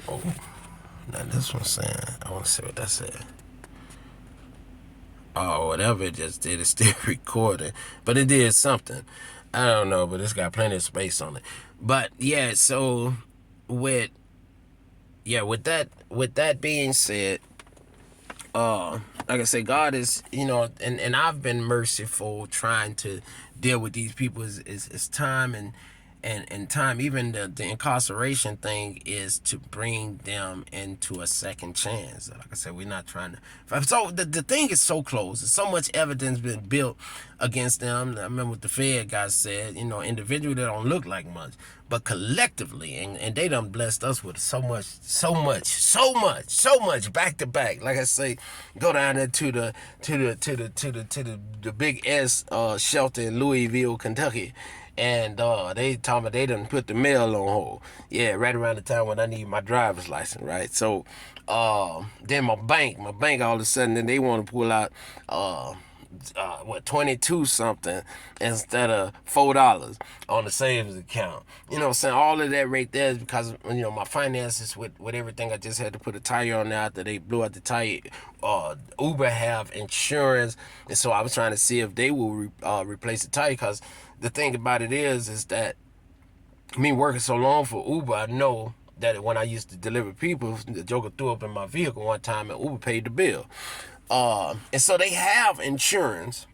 Oh, now this one's saying, I want to see what that said. Oh, whatever it just did, it's still recording. But it did something. I don't know, but it's got plenty of space on it. But yeah, so with with that being said, like I say, God is, and I've been merciful trying to deal with these people is time and time. Even the incarceration thing is to bring them into a second chance. Like I said, we're not trying to. So the thing is so close. There's so much evidence been built against them. I remember what the Fed guy said. Individually they don't look like much, but collectively, and they done blessed us with so much back to back. Like I say, go down there to the big S shelter in Louisville, Kentucky. And they told me they done put the mail on hold. Yeah, right around the time when I need my driver's license, right? So then my bank all of a sudden, then they want to pull out 22 something instead of $4 on the savings account. You know what I'm saying? All of that right there is because my finances with everything. I just had to put a tire on there after they blew out the tire. Uber have insurance, and so I was trying to see if they will replace the tire, because the thing about it is that me working so long for Uber, I know that when I used to deliver people, the Joker threw up in my vehicle one time and Uber paid the bill. And so they have insurance,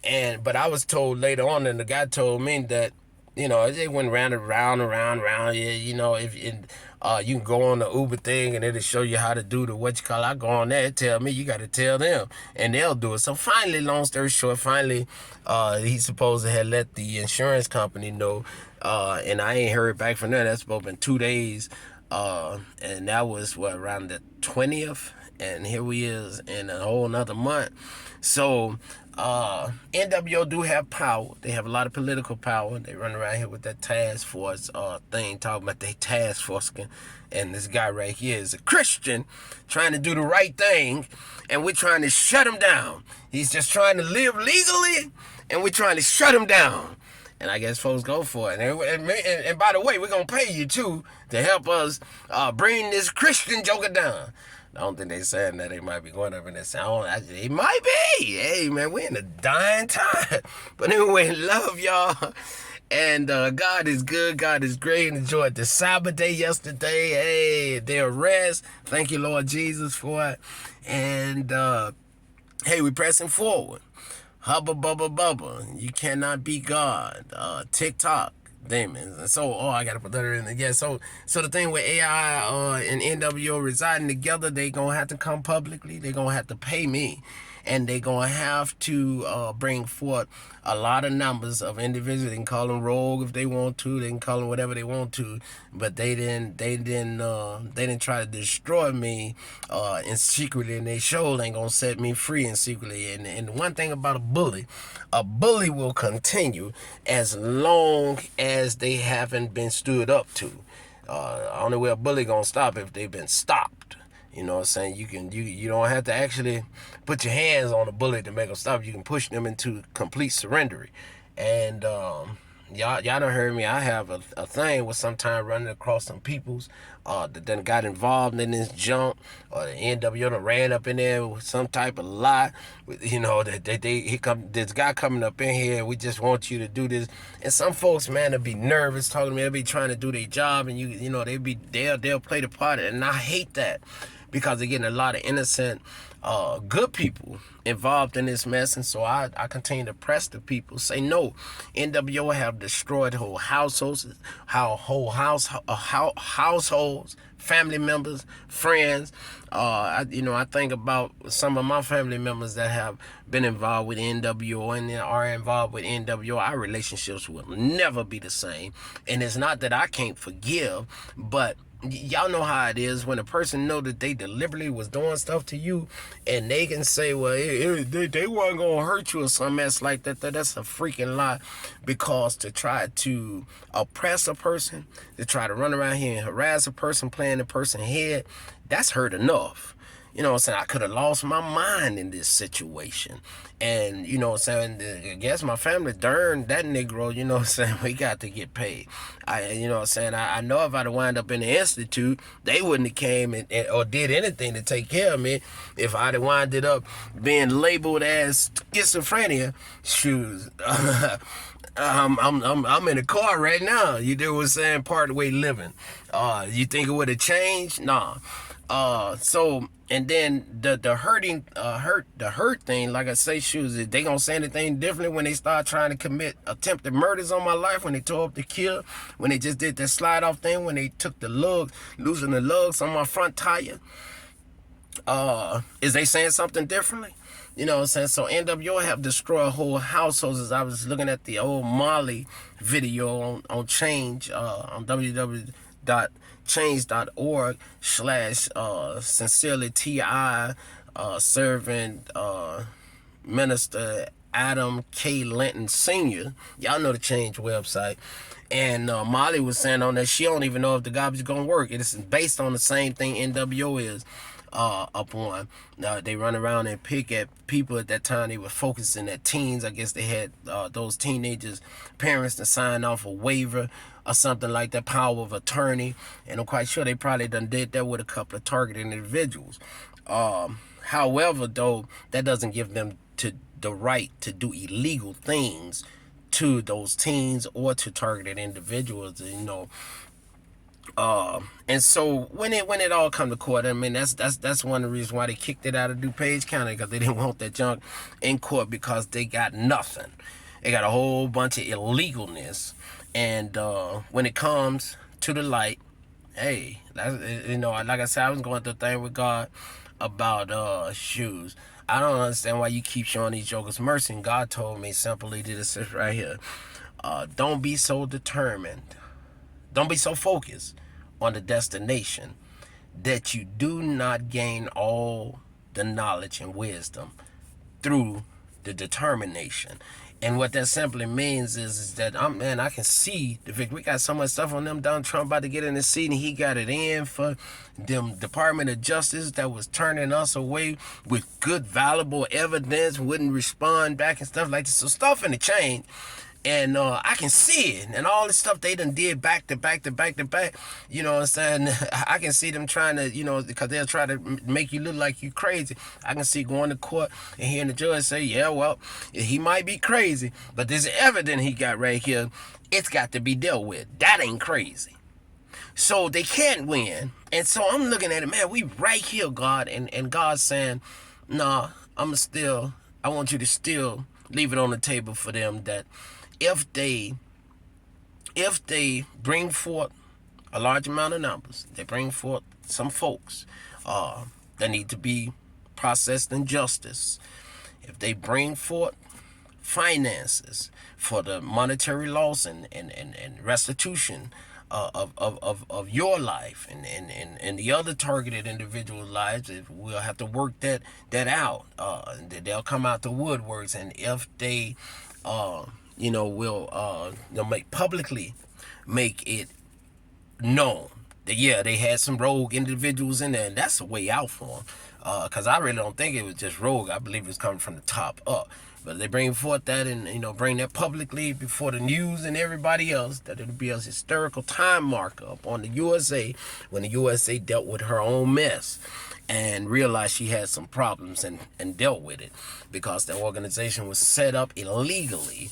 but I was told later on, and the guy told me that they went round and round. Yeah, if you can go on the Uber thing and it'll show you how to do the what you call. I go on there, tell me, you got to tell them, and they'll do it. So finally, long story short, he's supposed to have let the insurance company know, and I ain't heard back from them. That's about been 2 days, and that was around the 20th. And here we is in a whole nother month. So n.w.o do have power. They have a lot of political power. They run around here with that task force thing, talking about their task force. And this guy right here is a Christian trying to do the right thing, and we're trying to shut him down. He's just trying to live legally, and we're trying to shut him down. And I guess folks go for it. And by the way, we're going to pay you, too, to help us bring this Christian joker down. I don't think they saying that. They might be going up in that sound. It might be. Hey, man, we're in a dying time. But anyway, love y'all. And God is good. God is great. Enjoyed the Sabbath day yesterday. Hey, their rest. Thank you, Lord Jesus, for it. And, hey, we're pressing forward. Hubba bubba bubba. You cannot be God. TikTok. Demons. And so, I gotta put that in again. So the thing with AI and n.w.o residing together, they gonna have to come publicly. They gonna have to pay me, and they gonna have to bring forth a lot of numbers of individuals. They can call them rogue if they want to. They can call them whatever they want to. But they didn't try to destroy me in secretly, and they sure ain't gonna set me free in secretly. And one thing about a bully will continue as long as they haven't been stood up to. Only way a bully gonna stop if they've been stopped. You know what I'm saying? You don't have to actually put your hands on a bully to make them stop. You can push them into complete surrender. And y'all done heard me. I have a thing with sometime running across some peoples that then got involved in this junk, or the n.w.o done ran up in there with some type of lie. That this guy coming up in here, we just want you to do this. And some folks, man, they'll be nervous talking to me. They'll be trying to do their job, and they'll play the part, and I hate that, because they're getting a lot of innocent, good people involved in this mess. And so I continue to press the people, say no. n.w.o have destroyed whole households, households, family members, friends. I think about some of my family members that have been involved with n.w.o and are involved with n.w.o. Our relationships will never be the same. And it's not that I can't forgive, but y'all know how it is when a person know that they deliberately was doing stuff to you, and they can say, well, they weren't gonna hurt you or some mess like that. That's a freaking lie. Because to try to oppress a person, to try to run around here and harass a person, playing a person's head, that's hurt enough. You know what I'm saying? I could have lost my mind in this situation. And, you know what I'm saying? I guess my family darn that Negro, you know what I'm saying? We got to get paid. You know what I'm saying? I know if I'd have wound up in the institute, they wouldn't have came or did anything to take care of me. If I'd have winded up being labeled as schizophrenia, shoes. I'm in a car right now. You know what I'm saying? Part way living. You think it would have changed? Nah. So and then the hurt thing, like I say, shoes, if they gonna say anything differently when they start trying to commit attempted murders on my life, when they tore up the kill, when they just did that slide off thing, when they took the lugs, losing the lugs on my front tire, is they saying something differently? You know what I'm saying? So n.w.o have destroyed whole households. As I was looking at the old Molly video on Change, on www.change.org/sincerely T.I. Servant Minister Adam K. Linton Sr. Y'all know the Change website. And Molly was saying on there, she don't even know if the garbage is going to work. It is based on the same thing n.w.o is. Upon. They run around and pick at people. At that time they were focusing at teens. I guess they had those teenagers' parents to sign off a waiver or something like that, power of attorney, and I'm quite sure they probably done did that with a couple of targeted individuals. However, though, that doesn't give them the right to do illegal things to those teens or to targeted individuals, you know. And so when it all come to court, I mean that's one of the reasons why they kicked it out of DuPage County, because they didn't want that junk in court, because they got nothing. They got a whole bunch of illegalness, and when it comes to the light, hey, you know, like I said, I was going through a thing with God about shoes. I don't understand why you keep showing these jokers mercy. And God told me simply this right here: don't be so determined. Don't be so focused on the destination that you do not gain all the knowledge and wisdom through the determination. And what that simply means is that I can see the victory. We got so much stuff on them. Donald Trump about to get in the seat, and he got it in for them Department of Justice that was turning us away with good, valuable evidence, wouldn't respond back and stuff like this. So stuff in the change. And I can see it, and all the stuff they done did back to back to back to back. You know what I'm saying? I can see them trying to, you know, because they'll try to make you look like you crazy. I can see going to court and hearing the judge say, yeah, well, he might be crazy, but this evidence he got right here, it's got to be dealt with. That ain't crazy. So they can't win. And so I'm looking at it, man, we right here, God, and God's saying, nah, I want you to still leave it on the table for them that if they bring forth a large amount of numbers, they bring forth some folks that need to be processed in justice. If they bring forth finances for the monetary loss and restitution of your life and the other targeted individual lives, we'll have to work that out. They'll come out the woodworks, and if they will publicly make it known that, yeah, they had some rogue individuals in there, and that's a way out for them. Because I really don't think it was just rogue. I believe it was coming from the top up. But they bring forth that and, bring that publicly before the news and everybody else, that it'll be a historical time marker up on the USA when the USA dealt with her own mess and realized she had some problems and dealt with it, because the organization was set up illegally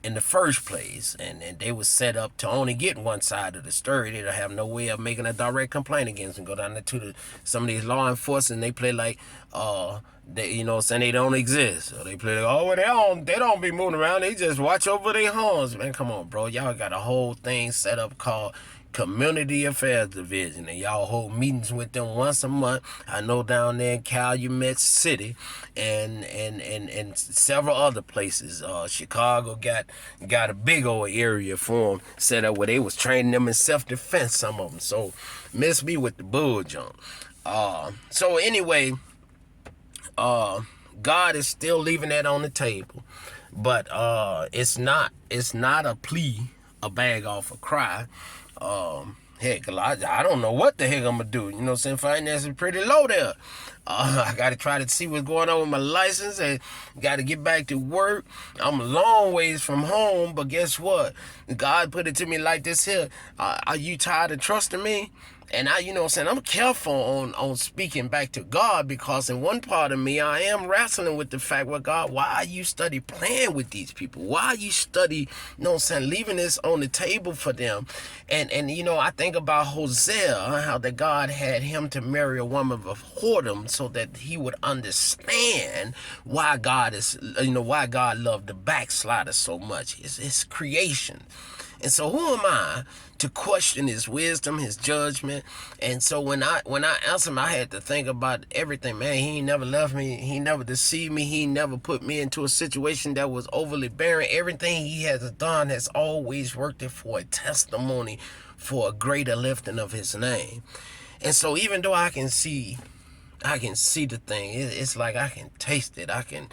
in the first place, and they was set up to only get one side of the story. They don't have no way of making a direct complaint against them. Go down there to some of these law enforcement, they play like they saying they don't exist. So they play like, well, they don't be moving around, they just watch over their homes. Man, come on, bro. Y'all got a whole thing set up called Community Affairs Division, and y'all hold meetings with them once a month. I know down there in Calumet City and several other places. Chicago got a big old area for them set up where they was training them in self-defense, some of them. So miss me with the bull jump. So anyway, God is still leaving that on the table, but it's not a plea, a bag off a cry. Heck, I don't know what the heck I'm gonna do. You know what I'm saying? Finance is pretty low there. I gotta try to see what's going on with my license and gotta get back to work. I'm a long ways from home, but guess what? God put it to me like this here. Are you tired of trusting me? And you know what I'm saying, I'm careful on speaking back to God, because in one part of me, I am wrestling with the fact, well, God, why are you study playing with these people? Why are you study, you know what I'm saying, leaving this on the table for them? And you know, I think about Hosea, how that God had him to marry a woman of whoredom so that he would understand why God is, you know, why God loved the backslider so much. It's creation. And so who am I to question his wisdom, his judgment? And so when I answered him, I had to think about everything. Man, he ain't never left me. He never deceived me. He never put me into a situation that was overly barren. Everything he has done has always worked it for a testimony, for a greater lifting of his name. And so even though I can see the thing. It's like I can taste it. I can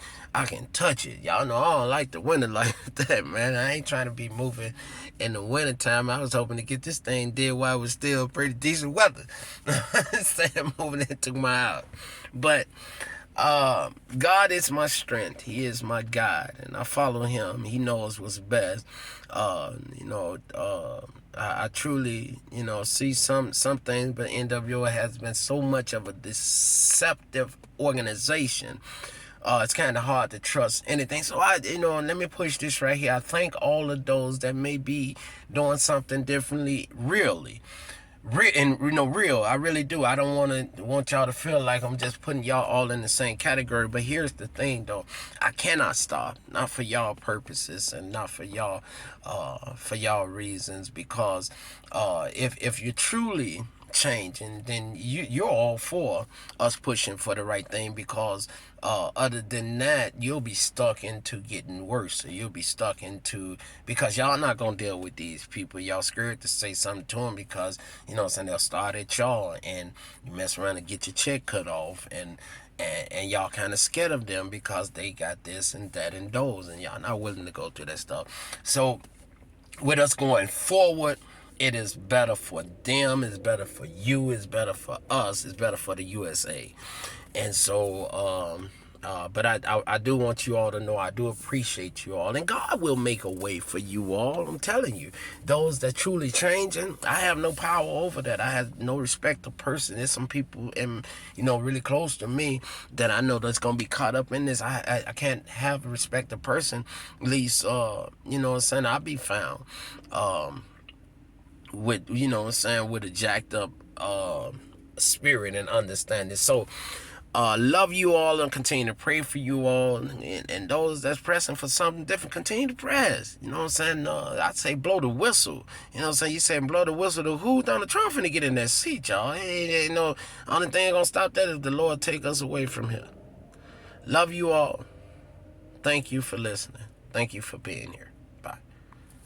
touch it. Y'all know I don't like the winter like that, man. I ain't trying to be moving in the winter time. I was hoping to get this thing did while it was still pretty decent weather. Instead of moving into my house. But God is my strength. He is my guide, and I follow him. He knows what's best. I truly, you know, see some things, but n.w.o has been so much of a deceptive organization. It's kind of hard to trust anything. So let me push this right here. I thank all of those that may be doing something differently, really. Real. I really do. I don't want y'all to feel like I'm just putting y'all all in the same category. But here's the thing, though. I cannot stop. Not for y'all purposes and not for y'all reasons. Because if you're truly changing, then you're all for us pushing for the right thing, because other than that, you'll be stuck into getting worse. Or you'll be stuck into, because y'all not gonna deal with these people. Y'all scared to say something to them because, you know what I'm saying, they'll start at y'all and you mess around and get your check cut off, and y'all kind of scared of them because they got this and that and those, and y'all not willing to go through that stuff. So with us going forward, it is better for them, it's better for you, it's better for us, it's better for the USA. And so, but I do want you all to know I do appreciate you all, and God will make a way for you all. I'm telling you, those that truly changing, I have no power over that. I have no respect of person. There's some people, really close to me that I know that's gonna be caught up in this. I can't have respect of person. At least, what I'm saying, I'll be found. With with a jacked up spirit and understanding. So love you all and continue to pray for you all, and those that's pressing for something different, continue to press. You know what I'm saying? I'd say blow the whistle. You know what I'm saying? You saying blow the whistle to who? Donald Trump finna get in that seat, y'all. Only thing gonna stop that is the Lord take us away from here. Love you all. Thank you for listening. Thank you for being here.